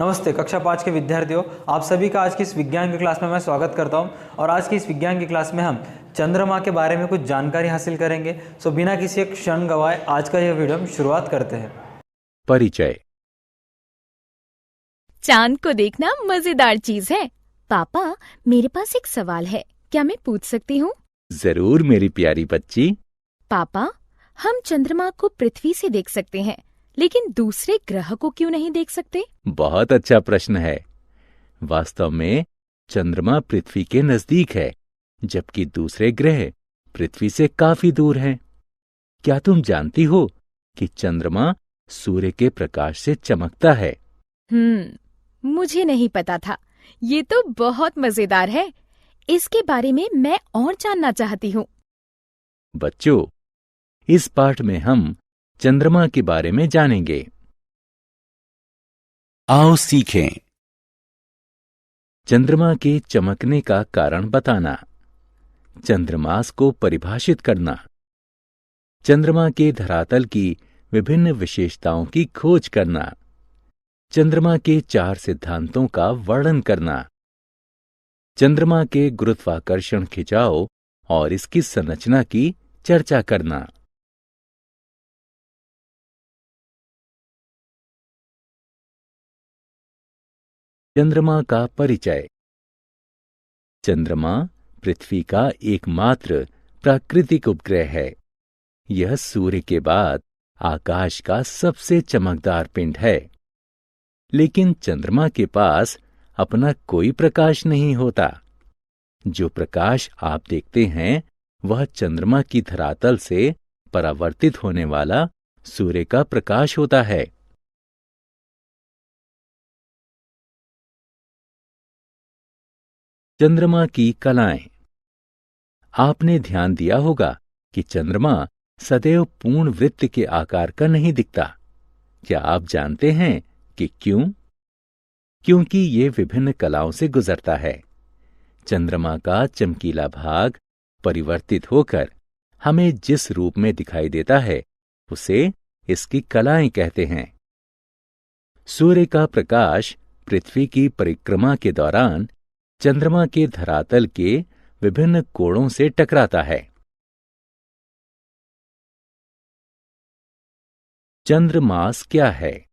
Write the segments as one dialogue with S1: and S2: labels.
S1: नमस्ते कक्षा 5 के विद्यार्थियों, आप सभी का आज की इस विज्ञान की क्लास में मैं स्वागत करता हूं। और आज की इस विज्ञान की क्लास में हम चंद्रमा के बारे में कुछ जानकारी हासिल करेंगे। सो बिना किसी एक क्षण गवाए आज का यह वीडियो हम शुरुआत करते हैं।
S2: परिचय।
S3: चांद को देखना मजेदार चीज है। पापा, मेरे पास एक सवाल है, क्या मैं पूछ सकती हूँ?
S2: जरूर मेरी प्यारी बच्ची।
S3: पापा, हम चंद्रमा को पृथ्वी से देख सकते हैं, लेकिन दूसरे ग्रह को क्यों नहीं देख सकते?
S2: बहुत अच्छा प्रश्न है। वास्तव में चंद्रमा पृथ्वी के नजदीक है, जबकि दूसरे ग्रह पृथ्वी से काफी दूर हैं। क्या तुम जानती हो कि चंद्रमा सूर्य के प्रकाश से चमकता है?
S3: मुझे नहीं पता था। ये तो बहुत मजेदार है। इसके बारे में मैं और जानना चाहती हूँ।
S2: बच्चों, इस पाठ में हम चंद्रमा के बारे में जानेंगे। आओ सीखें। चंद्रमा के चमकने का कारण बताना, चंद्रमास को परिभाषित करना, चंद्रमा के धरातल की विभिन्न विशेषताओं की खोज करना, चंद्रमा के 4 सिद्धांतों का वर्णन करना, चंद्रमा के गुरुत्वाकर्षण खिंचाव और इसकी संरचना की चर्चा करना। चंद्रमा का परिचय। चंद्रमा पृथ्वी का एकमात्र प्राकृतिक उपग्रह है। यह सूर्य के बाद आकाश का सबसे चमकदार पिंड है। लेकिन चंद्रमा के पास अपना कोई प्रकाश नहीं होता। जो प्रकाश आप देखते हैं वह चंद्रमा की धरातल से परावर्तित होने वाला सूर्य का प्रकाश होता है। चंद्रमा की कलाएं। आपने ध्यान दिया होगा कि चंद्रमा सदैव पूर्ण वृत्त के आकार का नहीं दिखता। क्या आप जानते हैं कि क्यों? क्योंकि ये विभिन्न कलाओं से गुजरता है। चंद्रमा का चमकीला भाग परिवर्तित होकर हमें जिस रूप में दिखाई देता है उसे इसकी कलाएं कहते हैं। सूर्य का प्रकाश पृथ्वी की परिक्रमा के दौरान चंद्रमा के धरातल के विभिन्न कोणों से टकराता है। चंद्रमास क्या है?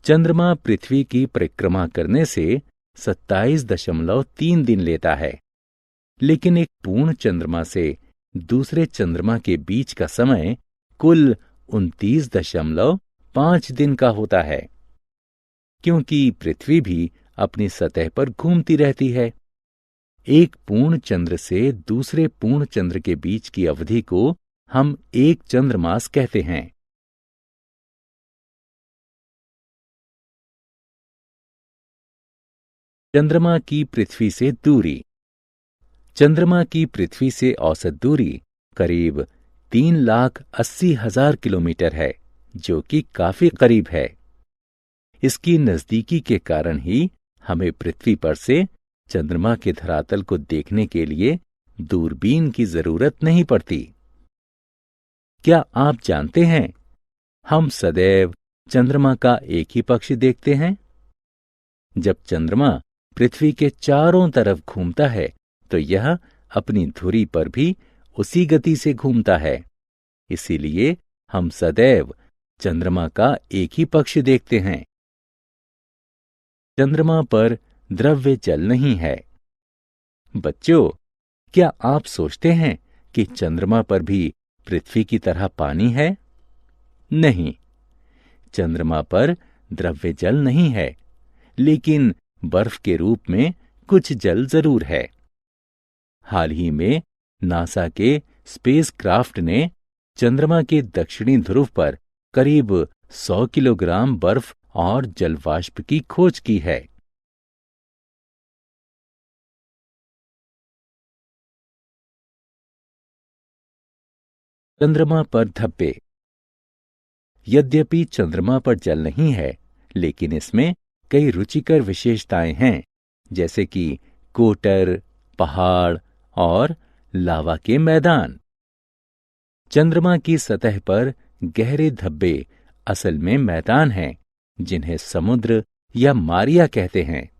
S2: चंद्रमा पृथ्वी की परिक्रमा करने से 27.3 दिन लेता है, लेकिन एक पूर्ण चंद्रमा से दूसरे चंद्रमा के बीच का समय कुल 29.5 दिन का होता है। क्योंकि पृथ्वी भी अपनी सतह पर घूमती रहती है, एक पूर्ण चंद्र से दूसरे पूर्ण चंद्र के बीच की अवधि को हम एक चंद्रमास कहते हैं। चंद्रमा की पृथ्वी से दूरी। चंद्रमा की पृथ्वी से औसत दूरी करीब 3,80,000 किलोमीटर है, जो कि काफी करीब है। इसकी नजदीकी के कारण ही हमें पृथ्वी पर से चंद्रमा के धरातल को देखने के लिए दूरबीन की जरूरत नहीं पड़ती। क्या आप जानते हैं, हम सदैव चंद्रमा का एक ही पक्ष देखते हैं। जब चंद्रमा पृथ्वी के चारों तरफ घूमता है तो यह अपनी धुरी पर भी उसी गति से घूमता है। इसीलिए हम सदैव चंद्रमा का एक ही पक्ष देखते हैं। चंद्रमा पर द्रव्य जल नहीं है। बच्चों, क्या आप सोचते हैं कि चंद्रमा पर भी पृथ्वी की तरह पानी है? नहीं, चंद्रमा पर द्रव्य जल नहीं है, लेकिन बर्फ के रूप में कुछ जल जरूर है। हाल ही में नासा के स्पेसक्राफ्ट ने चंद्रमा के दक्षिणी ध्रुव पर करीब 100 किलोग्राम बर्फ और जलवाष्प की खोज की है। चंद्रमा पर धब्बे। यद्यपि चंद्रमा पर जल नहीं है, लेकिन इसमें कई रुचिकर विशेषताएं हैं, जैसे कि कोटर, पहाड़ और लावा के मैदान। चंद्रमा की सतह पर गहरे धब्बे असल में मैदान हैं, जिन्हें समुद्र या मारिया कहते हैं।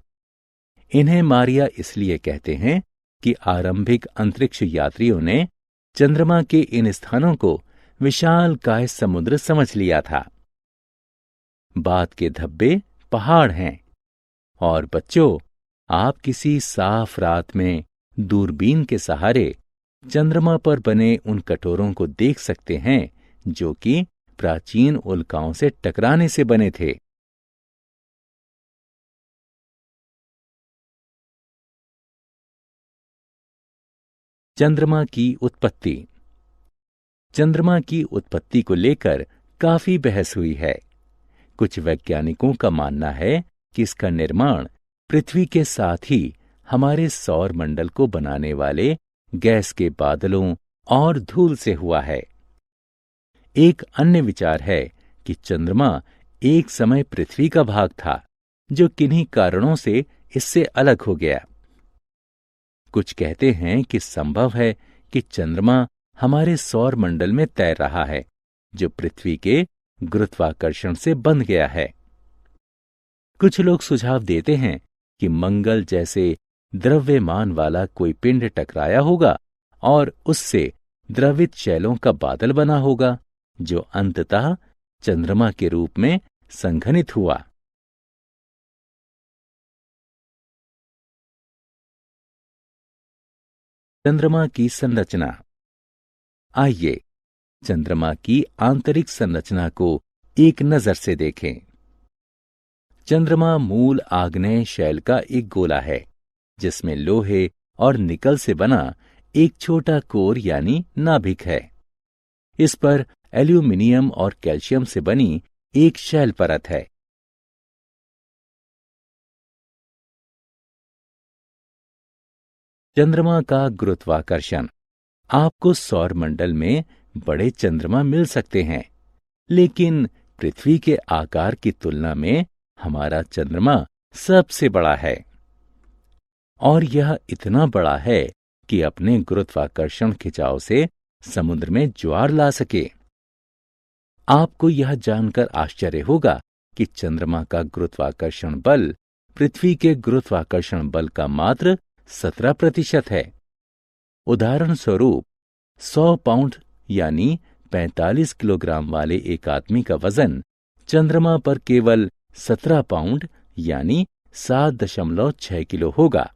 S2: इन्हें मारिया इसलिए कहते हैं कि आरंभिक अंतरिक्ष यात्रियों ने चंद्रमा के इन स्थानों को विशालकाय समुद्र समझ लिया था। बाद के धब्बे पहाड़ हैं। और बच्चों, आप किसी साफ रात में दूरबीन के सहारे चंद्रमा पर बने उन कटोरों को देख सकते हैं जो कि प्राचीन उल्काओं से टकराने से बने थे। चंद्रमा की उत्पत्ति। चंद्रमा की उत्पत्ति को लेकर काफी बहस हुई है। कुछ वैज्ञानिकों का मानना है कि इसका निर्माण पृथ्वी के साथ ही हमारे सौर मंडल को बनाने वाले गैस के बादलों और धूल से हुआ है। एक अन्य विचार है कि चंद्रमा एक समय पृथ्वी का भाग था जो किन्हीं कारणों से इससे अलग हो गया। कुछ कहते हैं कि संभव है कि चंद्रमा हमारे सौर मंडल में तैर रहा है जो पृथ्वी के गुरुत्वाकर्षण से बंध गया है। कुछ लोग सुझाव देते हैं कि मंगल जैसे द्रव्यमान वाला कोई पिंड टकराया होगा और उससे द्रवित शैलों का बादल बना होगा जो अंततः चंद्रमा के रूप में संघनित हुआ। चंद्रमा की संरचना। आइए चंद्रमा की आंतरिक संरचना को एक नजर से देखें। चंद्रमा मूल आग्नेय शैल का एक गोला है जिसमें लोहे और निकल से बना एक छोटा कोर यानी नाभिक है। इस पर एल्यूमिनियम और कैल्शियम से बनी एक शैल परत है। चंद्रमा का गुरुत्वाकर्षण। आपको सौर मंडल में बड़े चंद्रमा मिल सकते हैं, लेकिन पृथ्वी के आकार की तुलना में हमारा चंद्रमा सबसे बड़ा है। और यह इतना बड़ा है कि अपने गुरुत्वाकर्षण खिंचाव से समुद्र में ज्वार ला सके। आपको यह जानकर आश्चर्य होगा कि चंद्रमा का गुरुत्वाकर्षण बल पृथ्वी के गुरुत्वाकर्षण बल का मात्र 17% है। उदाहरण स्वरूप 100 पाउंड यानी 45 किलोग्राम वाले एक आदमी का वजन चंद्रमा पर केवल 17 पाउंड यानी 7.6 किलो होगा।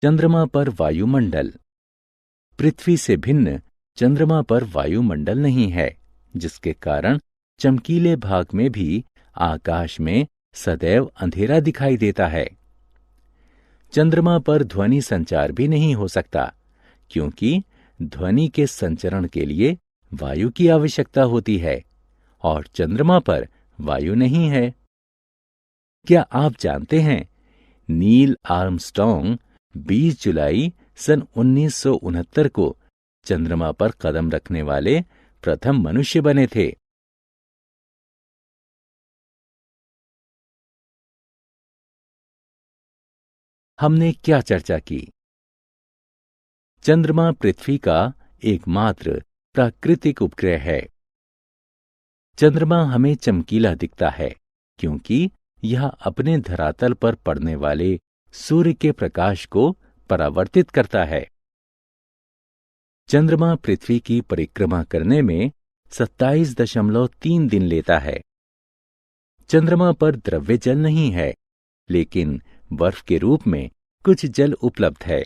S2: चंद्रमा पर वायुमंडल। पृथ्वी से भिन्न चंद्रमा पर वायुमंडल नहीं है, जिसके कारण चमकीले भाग में भी आकाश में सदैव अंधेरा दिखाई देता है। चंद्रमा पर ध्वनि संचार भी नहीं हो सकता, क्योंकि ध्वनि के संचरण के लिए वायु की आवश्यकता होती है और चंद्रमा पर वायु नहीं है। क्या आप जानते हैं, नील आर्मस्ट्रॉन्ग 20 जुलाई सन 1969 को चंद्रमा पर कदम रखने वाले प्रथम मनुष्य बने थे। हमने क्या चर्चा की? चंद्रमा पृथ्वी का एकमात्र प्राकृतिक उपग्रह है। चंद्रमा हमें चमकीला दिखता है क्योंकि यह अपने धरातल पर पड़ने वाले सूर्य के प्रकाश को परावर्तित करता है। चंद्रमा पृथ्वी की परिक्रमा करने में 27.3 दिन लेता है। चंद्रमा पर द्रव्य जल नहीं है, लेकिन बर्फ के रूप में कुछ जल उपलब्ध है।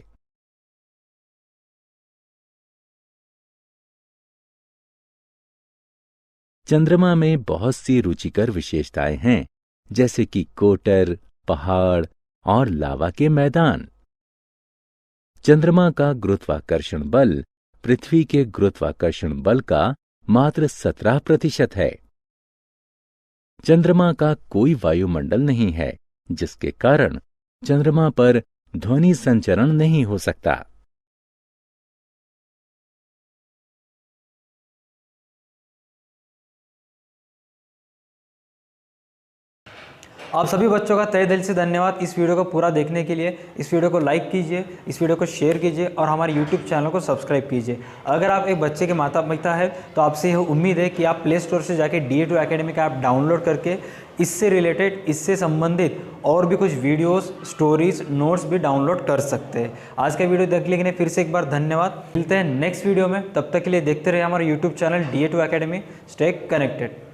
S2: चंद्रमा में बहुत सी रुचिकर विशेषताएं हैं, जैसे कि कोटर, पहाड़ और लावा के मैदान। चंद्रमा का गुरुत्वाकर्षण बल पृथ्वी के गुरुत्वाकर्षण बल का मात्र 17% है। चंद्रमा का कोई वायुमंडल नहीं है, जिसके कारण चंद्रमा पर ध्वनि संचरण नहीं हो सकता।
S1: आप सभी बच्चों का तहे दिल से धन्यवाद इस वीडियो को पूरा देखने के लिए। इस वीडियो को लाइक कीजिए, इस वीडियो को शेयर कीजिए और हमारे यूट्यूब चैनल को सब्सक्राइब कीजिए। अगर आप एक बच्चे के माता पिता है तो आपसे यह उम्मीद है कि आप प्ले स्टोर से जाके DA2 एकेडमी का ऐप डाउनलोड करके इससे रिलेटेड, इससे संबंधित और भी कुछ वीडियोस, स्टोरीज, नोट्स भी डाउनलोड कर सकते हैं। आज का वीडियो देखने के लिए फिर से एक बार धन्यवाद। मिलते हैं नेक्स्ट वीडियो में, तब तक के लिए देखते रहिए हमारा YouTube channel DA2 academy. Stay connected.